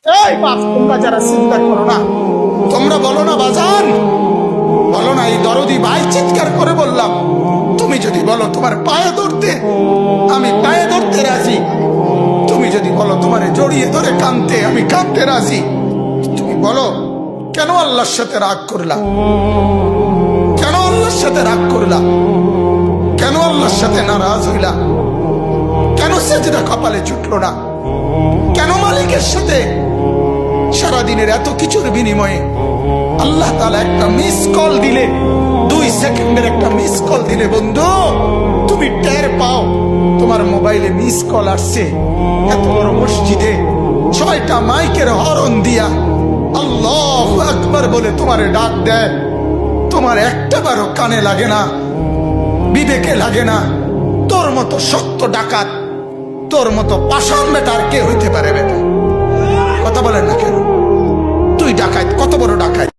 এই বাপ, তোমরা যারা চিন্তা করো না, তোমরা বলো না বাজান, বলো না এই দরদি ভাই চিৎকার করে বললাম, তুমি যদি বলো তোমার পায়ে ধরতে, আমি পায়ে ধরতে রাজি। তুমি যদি বলো তোমারে জড়িয়ে ধরে কাঁদতে, আমি কাঁদতে রাজি। তুমি বলো কেন আল্লাহর সাথে রাগ করলা, কেন আল্লাহর সাথে রাগ করলা, কেন আল্লাহর সাথে নারাজ হইলা, কেন সেজদা কপালে ছুটলো না, কেন মালিকের সাথে সারাদিনের এত কিছুর বিনিময়ে আল্লাহ তাআলা একটা মিস কল দিলে, 2 সেকেন্ডের একটা মিস কল দিলে বন্ধু তুমি টের পাও তোমার মোবাইলে মিস কল আসছে। এত বড় মসজিদে 6টা মাইকের হরন দিয়া আল্লাহু আকবার বলে তোমারে ডাক দেয়, তোমার একটা বারো কানে লাগে না, বিবেকে লাগে না। তোর মতো সত্য ডাকাত, তোর মতো পাষাণ বেটার কে হইতে পারে? বেটা কথা বলেন না কেন? তুই ডাকাত, কত বড় ডাকাত!